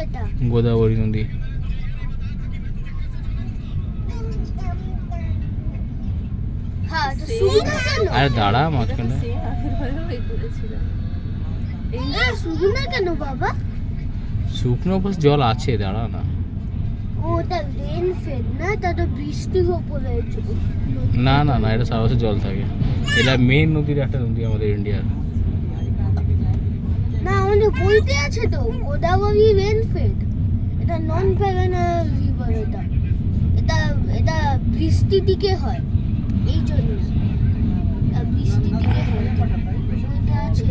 এটা? গোদাবরী নদী। হ্যাঁ, তো শুকনো কেন? আরে দাঁড়া মাঝখানে। শুকনো কেন বাবা? শুকনো বাস জল আছে, দাঁড়া না। ওটা রেন ফেড না, তা তো বৃষ্টির উপরে। না না না, এটা সারা বছর জল থাকে। এটা মেন নদীর একটা নদী আমাদের ইন্ডিয়ার। না, আমাদের বইতে আছে তো গোদাবরী রেন ফেড। এটা নন প্যারানাল রিভার। এটা এটা বৃষ্টি দিকে হয়, এই জন্য বৃষ্টি দিকে হয়। বইতে আছে।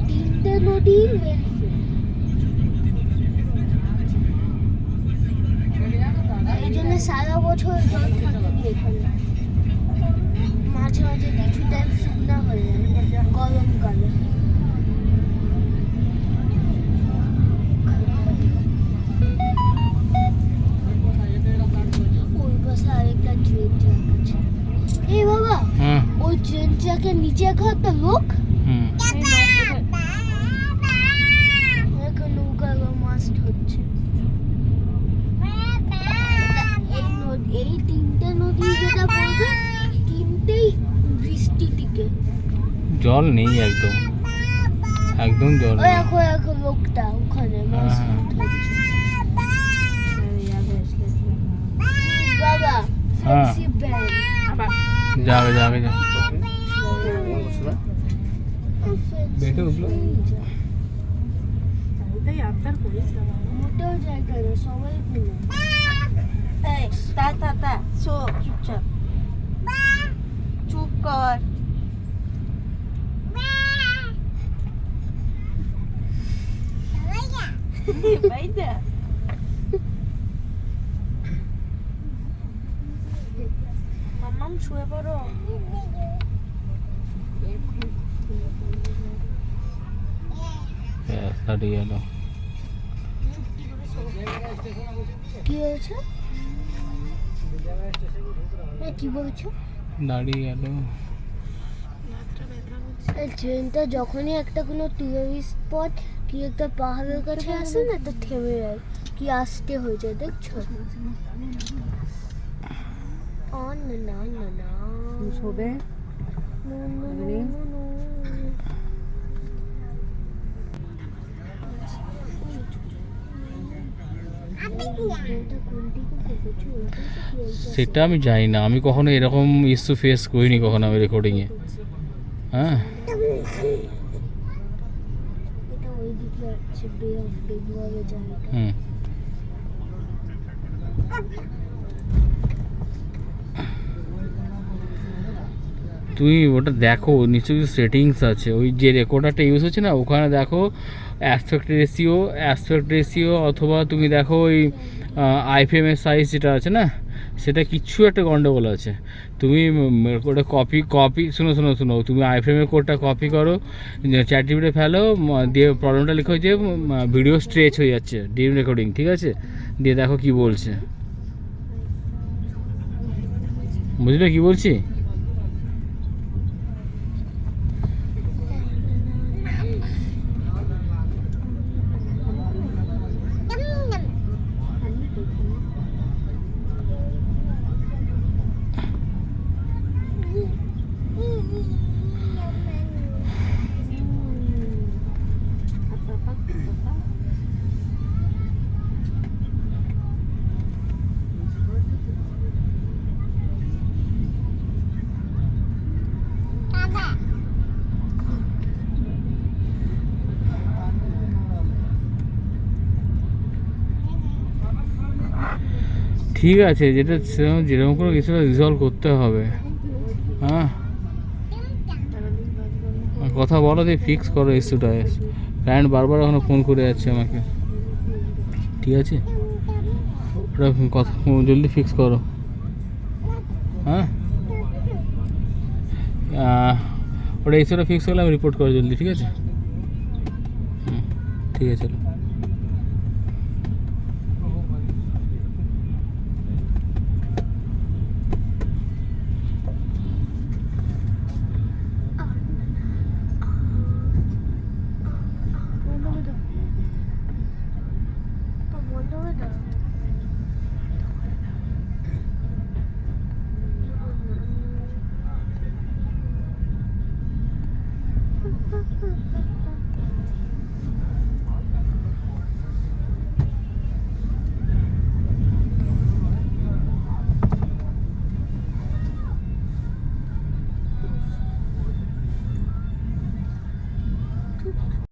তিনটে নদী রেন ফেড, এই জন্য সারা বছর জল থাকে এখানে। মাঝে মাঝে কিছু টাইম শুকনা হয়ে যায় গরমকালে। ওই পাশে আরেকটা ট্রেন ট্র্যাক আছে। এই বাবা, ওই ট্রেন ট্র্যাকের নিচে একটা লোক এখন নৌকা মাছ ধরছে। এই তিনটে নদী যেটা বলবে, তিনটেই বৃষ্টি দিকে। জল নেই একদম, একদম জল নেই। এখন লোকটা ওখানে মাছ ধরছে। বাবা, ফ্রেন্ডশিপ ব্যান্ড যাবে যাবে যাবে। বেটে উঠলো। মোটেও জায়গা না, সবাই ভুলে। চুপচাপ চুপ কর। মাম্মাম শুয়ে পড়ো। দাঁড়িয়ে গেল। কি হয়েছে? কি বলছো? দাঁড়িয়ে গেল। ট্রেনটা যখনই একটা কোনো টুরিস্ট স্পট কি একটা পাহাড়ের কাছে আসে না, তো থেমে যায়, কি আসতে হয়ে যায়, দেখছো? না না না না শোবে। সেটা আমি জানি না, আমি কখনো এরকম ইস্যু ফেস করিনি কখনো আমি রেকর্ডিংয়ে। হ্যাঁ, হুম। তুই ওটা দেখো, নিচে কিছু সেটিংস আছে, ওই যে রেকর্ডারটা ইউজ হচ্ছে না, ওখানে দেখো অ্যাসপেক্ট রেশিও, অথবা তুমি দেখো ওই আইপিএমের সাইজ যেটা আছে না, সেটা কিচ্ছু একটা গন্ডগোল আছে। তুমি ওটা কপি শোনো, তুমি আইপিএমের কোডটা কপি করো, চ্যাট জিপিটিতে ফেলো, দিয়ে প্রবলেমটা লিখো যে ভিডিও স্ট্রেচ হয়ে যাচ্ছে ডিম রেকর্ডিং, ঠিক আছে? দিয়ে দেখো কি বলছে, বুঝলে কি বলছি? ঠিক আছে, যেটা যেরকম করে কিছুটা রিজলভ করতে হবে। হ্যাঁ, কথা বলো, দিয়ে ফিক্স করো ইস্যুটা। ক্লায়েন্ট বারবার এখনো ফোন করে যাচ্ছে আমাকে, ঠিক আছে? ওটা কথা জলদি ফিক্স করো। হ্যাঁ, ওটা ইস্যুটা ফিক্স করলে আমি রিপোর্ট করো জলদি, ঠিক আছে? ঠিক আছে, চলো। না